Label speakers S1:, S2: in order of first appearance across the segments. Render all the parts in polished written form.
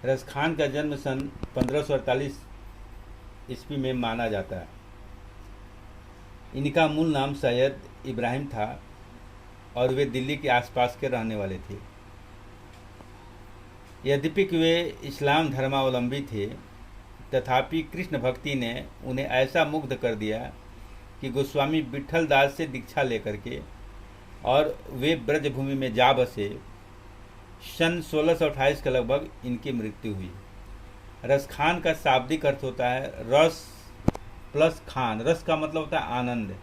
S1: रसखान का जन्म सन 1548 ईस्वी में माना जाता है। इनका मूल नाम सैयद इब्राहिम था और वे दिल्ली के आसपास के रहने वाले थे। यद्यपि कि वे इस्लाम धर्मावलंबी थे, तथापि कृष्ण भक्ति ने उन्हें ऐसा मुग्ध कर दिया कि गोस्वामी विट्ठल दास से दीक्षा लेकर के और वे ब्रजभूमि में जा बसे। सन 1628 के लगभग इनकी मृत्यु हुई। रसखान का शाब्दिक अर्थ होता है रस प्लस खान। रस का मतलब होता है आनंद,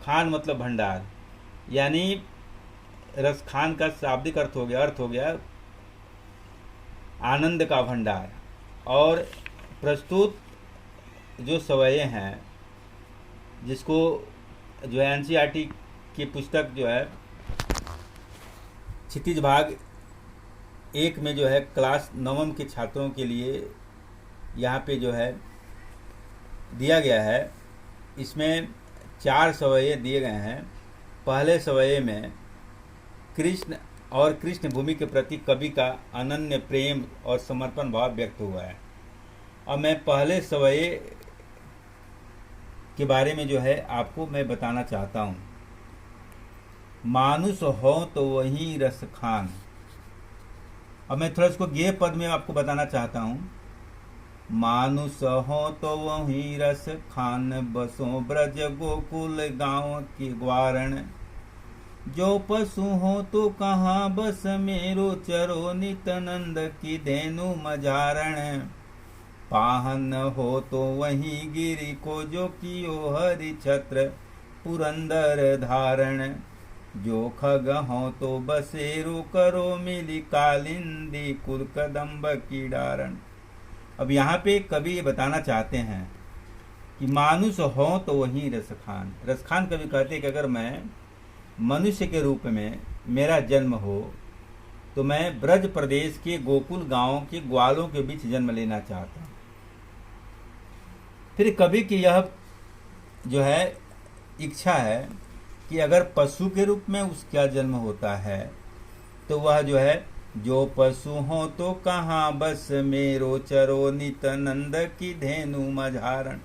S1: खान मतलब भंडार, यानी रसखान का शाब्दिक अर्थ हो गया आनंद का भंडार। और प्रस्तुत जो सवये हैं, जिसको जो है एनसीईआरटी की पुस्तक जो है क्षितिज भाग 1 में जो है क्लास 9वीं के छात्रों के लिए यहाँ पे जो है दिया गया है। इसमें 4 सवये दिए गए हैं। पहले सवये में कृष्ण और कृष्ण भूमि के प्रति कवि का अनन्य प्रेम और समर्पण भाव व्यक्त हुआ है। और मैं पहले सवये के बारे में जो है आपको मैं बताना चाहता हूँ। मानुष हो तो वही रस खान। अब मैं थोड़ा इसको गेय पद में आपको बताना चाहता हूँ। मानुष हो तो वही रस खान, बसों ब्रज गोकुल गाँव की ग्वारण। जो पशु हो तो कहाँ बस मेरो, चरो नित्यानंद की धेनु मझारण। पाहन हो तो वही गिरि को, जो कियो हरि छत्र पुरंदर धारण। जो खग हो तो बसेरो, करो मिली कालिंदी कुल कदम्ब की डारण। अब यहाँ पे कवि ये बताना चाहते हैं कि मानुष हो तो वही रसखान। रसखान कवि कहते हैं कि अगर मैं मनुष्य के रूप में मेरा जन्म हो तो मैं ब्रज प्रदेश के गोकुल गांव के ग्वालों के बीच जन्म लेना चाहता हूँ। फिर कवि की यह जो है इच्छा है कि अगर पशु के रूप में उसका जन्म होता है तो वह जो है जो पशु हो तो कहाँ बस मेरो, चरो नित नंद की धेनु मझारण।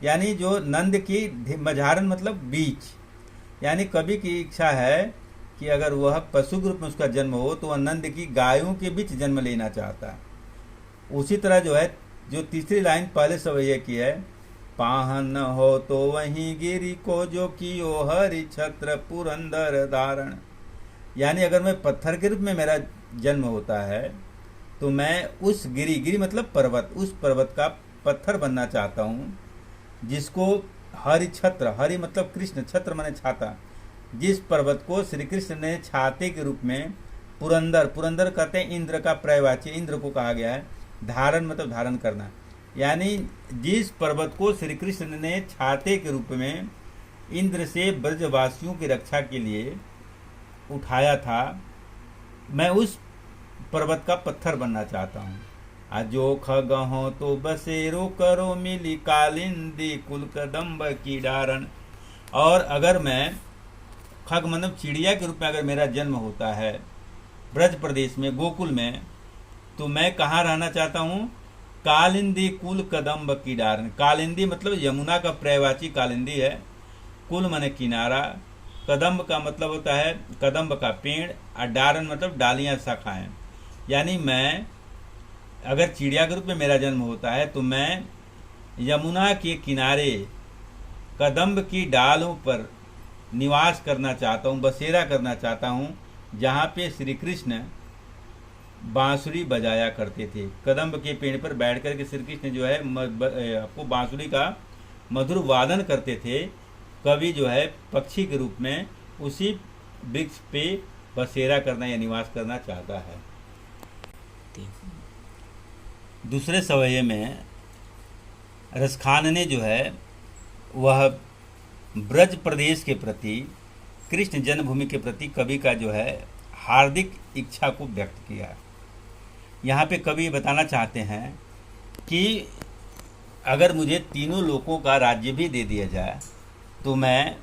S1: यानी जो नंद की मझारण मतलब बीच, यानी कवि की इच्छा है कि अगर वह पशु के रूप में उसका जन्म हो तो वह नंद की गायों के बीच जन्म लेना चाहता है। उसी तरह जो है जो तीसरी लाइन पहले सवैये की है, पाहन हो तो वहीं गिरी को, जो कियो हरि छत्र पुरंदर धारण। यानी अगर मैं पत्थर के रूप में मेरा जन्म होता है तो मैं उस गिरी मतलब पर्वत, उस पर्वत का पत्थर बनना चाहता हूँ जिसको हरि छत्र, हरि मतलब कृष्ण, छत्र माने छाता, जिस पर्वत को श्री कृष्ण ने छाते के रूप में पुरंदर, पुरंदर कहते हैं इंद्र का पर्यायवाची, इंद्र को कहा गया है। धारण मतलब धारण करना, यानी जिस पर्वत को श्री कृष्ण ने छाते के रूप में इंद्र से ब्रजवासियों की रक्षा के लिए उठाया था, मैं उस पर्वत का पत्थर बनना चाहता हूँ। अजो खग हो तो बसेरो, करो मिली कालिंदी कुल कदम्ब की डारण। और अगर मैं खग मतलब चिड़िया के रूप में अगर मेरा जन्म होता है ब्रज प्रदेश में गोकुल में, तो मैं कहाँ रहना चाहता हूँ? कालिंदी कुल कदम्ब की डारण। कालिंदी मतलब यमुना का पर्यायवाची कालिंदी है। कुल माने किनारा, कदम्ब का मतलब होता है कदम्ब का पेड़, और डारण मतलब डालियाँ, शाखाएं। यानी मैं अगर चिड़िया के रूप में मेरा जन्म होता है तो मैं यमुना के किनारे कदम्ब की डालों पर निवास करना चाहता हूँ, बसेरा करना चाहता हूँ, जहाँ पे श्री कृष्ण बांसुरी बजाया करते थे। कदम्ब के पेड़ पर बैठ कर के श्री कृष्ण जो है आपको बांसुरी का मधुर वादन करते थे। कवि जो है पक्षी के रूप में उसी वृक्ष पे बसेरा करना या निवास करना चाहता है। दूसरे सवये में रसखान ने जो है वह ब्रज प्रदेश के प्रति, कृष्ण जन्मभूमि के प्रति कवि का जो है हार्दिक इच्छा को व्यक्त किया। यहाँ पे कवि बताना चाहते हैं कि अगर मुझे तीनों लोकों का राज्य भी दे दिया जाए तो मैं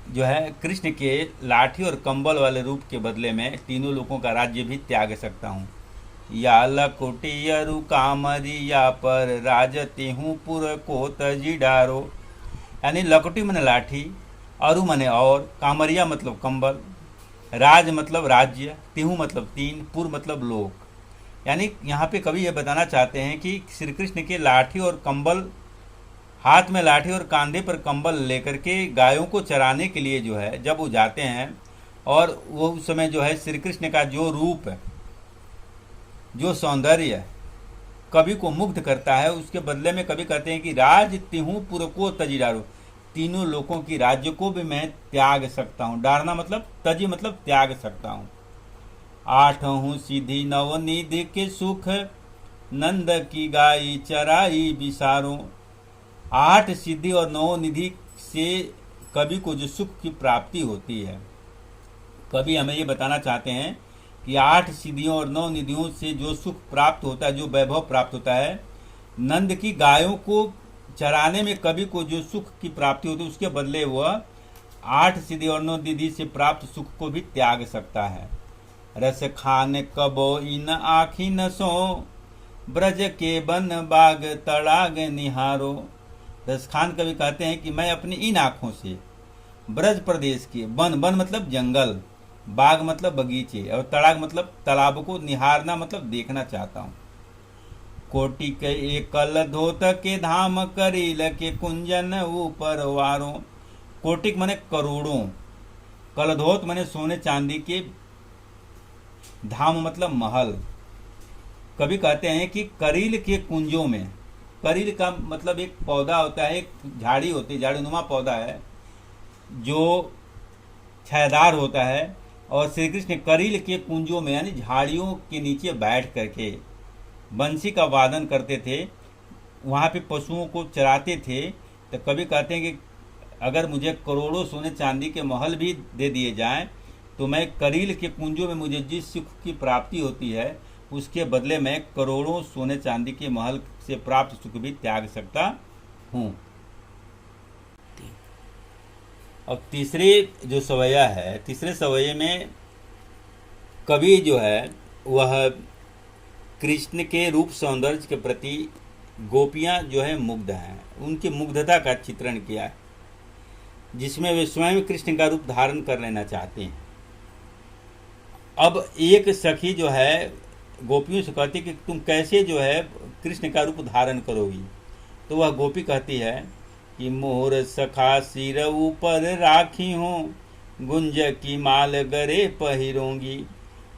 S1: जो है कृष्ण के लाठी और कंबल वाले रूप के बदले में तीनों लोकों का राज्य भी त्याग सकता हूँ। या लकुटी अरु कामरिया पर राजती हूँ पुर को तजी डारो। यानी लकुटी मने लाठी, अरु मने और, कामरिया मतलब कंबल, राज मतलब राज्य, तिहु मतलब तीन, पुर मतलब लोक। यानी यहाँ पे कवि ये बताना चाहते हैं कि श्री कृष्ण के लाठी और कंबल, हाथ में लाठी और कांधे पर कंबल लेकर के गायों को चराने के लिए जो है जब वो जाते हैं, और वो उस समय जो है श्री कृष्ण का जो रूप है, जो सौंदर्य कवि को मुग्ध करता है, उसके बदले में कवि कहते हैं कि राज तिहू पुर को तजी डारो, तीनों लोगों की राज्य को भी मैं त्याग सकता हूँ। डारना मतलब तजी मतलब त्याग सकता हूँ। आठ हूँ सीधी नवनिधि के सुख, नंद की गाई चराई बिसारो। 8 सिद्धि और 9 निधि से कवि को जो सुख की प्राप्ति होती है, कवि हमें ये बताना चाहते हैं कि 8 सिद्धियों और 9 निधियों से जो सुख प्राप्त होता है, जो वैभव प्राप्त होता है, नंद की गायों को चराने में कवि को जो सुख की प्राप्ति होती है, उसके बदले वह 8 सिद्धि और 9 निधि से प्राप्त सुख को भी त्याग सकता है। रस खान कबो इन आखी न सो, ब्रज के बन बाग तड़ाग निहारो। रसखान कवि कहते हैं कि मैं अपनी इन आँखों से ब्रज प्रदेश के वन, वन मतलब जंगल, बाग मतलब बगीचे, और तड़ाग मतलब तालाब को निहारना मतलब देखना चाहता हूँ। कोटि के एकल धोत के धाम, करील के कुंजन ऊपर वारो। कोटिक मने करोड़ों, कलधोत मने सोने चांदी के, धाम मतलब महल। कभी कहते हैं कि करील के कुंजों में, करील का मतलब एक पौधा होता है, एक झाड़ी होती है, झाड़ीनुमा पौधा है जो छायादार होता है, और श्री कृष्ण करील के कुंजों में यानी झाड़ियों के नीचे बैठ करके बंसी का वादन करते थे, वहाँ पे पशुओं को चराते थे। तो कभी कहते हैं कि अगर मुझे करोड़ों सोने चांदी के महल भी दे दिए जाएं, तो मैं करील के कुंजों में मुझे जिस सुख की प्राप्ति होती है, उसके बदले मैं करोड़ों सोने चांदी के महल से प्राप्त सुख भी त्याग सकता हूँ। अब तीसरे जो सवैया है, तीसरे सवैये में कवि जो है वह कृष्ण के रूप सौंदर्य के प्रति गोपियाँ जो है मुग्ध हैं, उनकी मुग्धता का चित्रण किया है, जिसमें वे स्वयं कृष्ण का रूप धारण कर लेना चाहते हैं। अब एक सखी जो है गोपियों से कहती कि तुम कैसे जो है कृष्ण का रूप धारण करोगी। तो वह गोपी कहती है कि मोर सखा सिर ऊपर राखी हूँ, गुंज की माल गरे पहिरोंगी।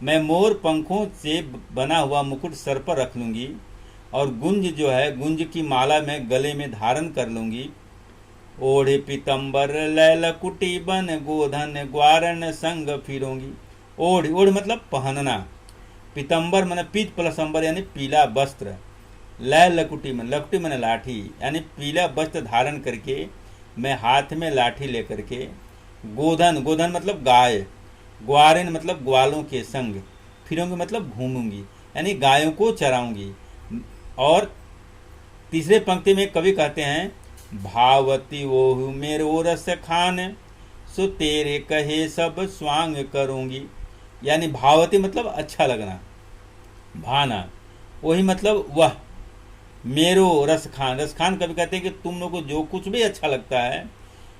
S1: मैं मोर पंखों से बना हुआ मुकुट सर पर रख लूँगी, और गुंज जो है, गुंज की माला मैं गले में धारण कर लूँगी। ओढ़े पीतम्बर लैल कुटी बन, गोधन ग्वारन संग फिरोंगी। ओढ़, ओढ़ मतलब पहनना, पीतम्बर मन पीत प्लस अंबर यानी पीला वस्त्र, लैल लकुटी मन, लकुटी मन लाठी यानी पीला वस्त्र धारण करके मैं हाथ में लाठी लेकर के, गोधन, गोधन मतलब गाय, ग्वारिन मतलब ग्वालों के संग, फिरूंगी मतलब घूमूंगी यानी गायों को चराऊंगी। और तीसरे पंक्ति में कवि कहते हैं भावती वो मेरो रस खान, सो तेरे कहे सब स्वांग करूंगी। यानी भावती मतलब अच्छा लगना, भाना, वही मतलब वह, मेरो रस खान, रस खान कभी कहते हैं कि तुम लोगों को जो कुछ भी अच्छा लगता है,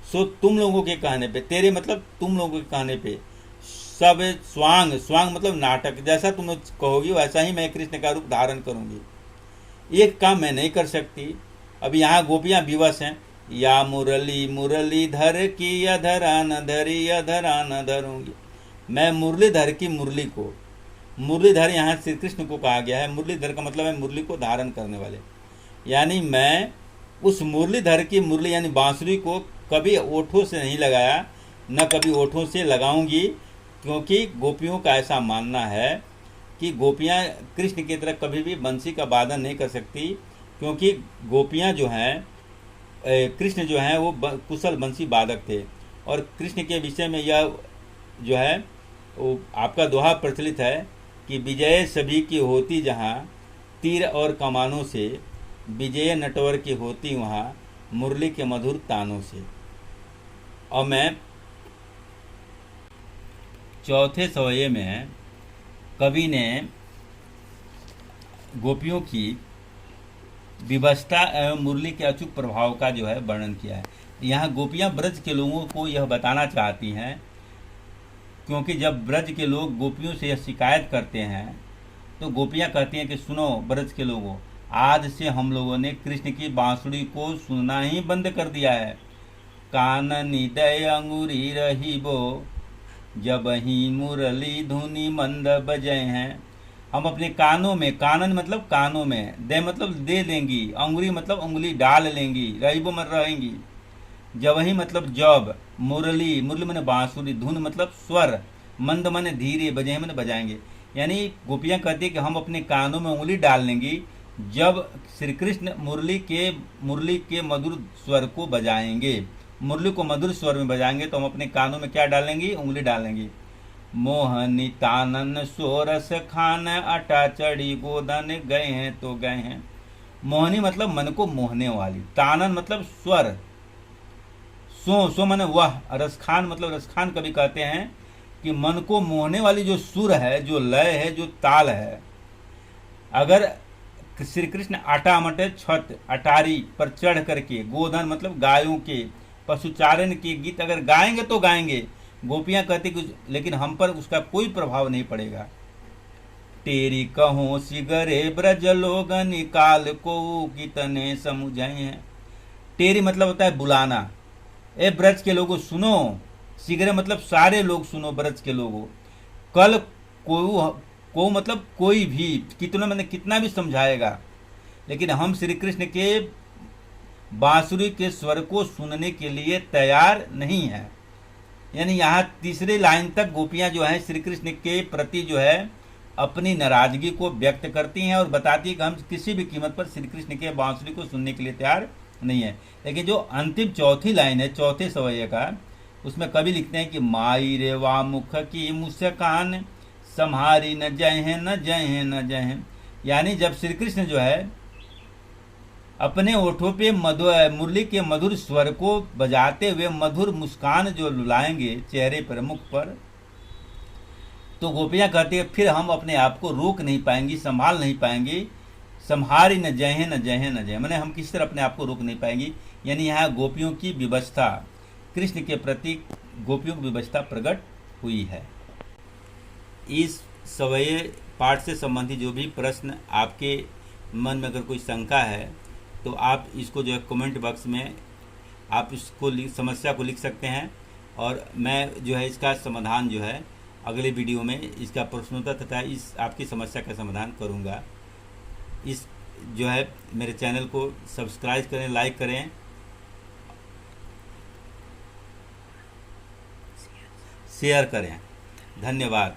S1: सो तुम लोगों के कहने पे, तेरे मतलब तुम लोगों के कहने पे, सब स्वांग, स्वांग मतलब नाटक, जैसा तुम लोग कहोगी वैसा ही मैं कृष्ण का रूप धारण करूंगी। एक काम मैं नहीं कर सकती। अब यहाँ गोपियाँ विवश हैं, या मुरली मुरली धर की अधरा न धरी अधरा न धरूंगी। मैं मुरलीधर की मुरली को, मुरलीधर यहाँ श्री कृष्ण को कहा गया है, मुरलीधर का मतलब है मुरली को धारण करने वाले, यानी मैं उस मुरलीधर की मुरली यानी बांसुरी को कभी ओठों से नहीं लगाया, न कभी ओठों से लगाऊंगी, क्योंकि गोपियों का ऐसा मानना है कि गोपियाँ कृष्ण की तरह कभी भी बंसी का वादन नहीं कर सकती, क्योंकि गोपियाँ जो हैं, कृष्ण जो हैं वो कुशल बंसी वादक थे। और कृष्ण के विषय में यह जो है वो आपका दोहा प्रचलित है कि विजय सभी की होती जहाँ, तीर और कमानों से, विजय नटवर की होती वहाँ, मुरली के मधुर तानों से। और मैं चौथे सवैये में कवि ने गोपियों की विवशता एवं मुरली के अचूक प्रभाव का जो है वर्णन किया है। यहाँ गोपियाँ ब्रज के लोगों को यह बताना चाहती हैं, क्योंकि जब ब्रज के लोग गोपियों से यह शिकायत करते हैं तो गोपियाँ कहती हैं कि सुनो ब्रज के लोगों, आज से हम लोगों ने कृष्ण की बांसुरी को सुनना ही बंद कर दिया है। कानन निदय अंगूरी रही बो, जब ही मुरली धुनी मंद बजे हैं। हम अपने कानों में, कानन मतलब कानों में, दे मतलब दे देंगी, अंगुरी मतलब उंगली डाल लेंगी, रहीबो मत रहेंगी, जब ही मतलब जब, मुरली, मुरली मैंने बांसुरी, धुन मतलब स्वर, मंद मैंने धीरे, बजे मैंने बजाएंगे। यानी गोपियाँ कहती है कि हम अपने कानों में उंगली डाल लेंगी जब श्री कृष्ण मुरली के मधुर स्वर को बजाएंगे, मुरली को मधुर स्वर में बजाएंगे तो हम अपने कानों में क्या डालेंगी, उंगली डालेंगी। मोहनी तानन सोरस खान, अटा चढ़ी गोदन, गए हैं तो गए हैं। मोहनी मतलब मन को मोहने वाली, तानन मतलब स्वर, सो माने वह, रसखान मतलब रसखान कभी कहते हैं कि मन को मोहने वाली जो सुर है, जो लय है, जो ताल है। अगर श्री कृष्ण आटामटे छत, अटारी पर चढ़ करके, गोधन मतलब गायों के, पशुचारण के गीत अगर गाएंगे तो गाएंगे, गोपियां कहती कि लेकिन हम पर उसका कोई प्रभाव नहीं पड़ेगा। तेरी कहो सिगरे ब्रज लोगन, काल को कितने समुझे हैं। तेरी मतलब होता है बुलाना, ए ब्रज के लोगों सुनो, सिगरे मतलब सारे लोग सुनो ब्रज के लोगों, कल को मतलब कोई भी, कितना मैंने कितना भी समझाएगा, लेकिन हम श्री कृष्ण के बांसुरी के स्वर को सुनने के लिए तैयार नहीं है। यानी यहाँ तीसरे लाइन तक गोपियां जो है श्री कृष्ण के प्रति जो है अपनी नाराजगी को व्यक्त करती हैं और बताती है कि हम किसी भी कीमत पर श्री कृष्ण के बांसुरी को सुनने के लिए तैयार नहीं है। लेकिन जो अंतिम चौथी लाइन है चौथे सवैये का, उसमें कवि लिखते हैं कि माई रे वा मुख की मुस्कान, सम्हारी न जय है न जय है न जय है। यानी जब श्री कृष्ण जो है अपने ओठों पे मुरली के मधुर स्वर को बजाते हुए मधुर मुस्कान जो लुलाएंगे चेहरे पर, मुख पर, तो गोपियां कहती है फिर हम अपने आप को रोक नहीं पाएंगी, संभाल नहीं पाएंगी। संहारी न जय है न जय है न जय, मैंने हम किसी तरह अपने आप को रोक नहीं पाएंगी। यानी यहाँ गोपियों की विवशता, कृष्ण के प्रति गोपियों की विवशता प्रकट हुई है। इस सवैये पाठ से संबंधित जो भी प्रश्न आपके मन में अगर कोई शंका है तो आप इसको जो है कमेंट बॉक्स में आप इसको समस्या को लिख सकते हैं, और मैं जो है इसका समाधान जो है अगले वीडियो में इसका प्रश्नोत्तर तथा इस आपकी समस्या का समाधान करूंगा। इस जो है मेरे चैनल को सब्सक्राइब करें, लाइक करें, शेयर करें। धन्यवाद।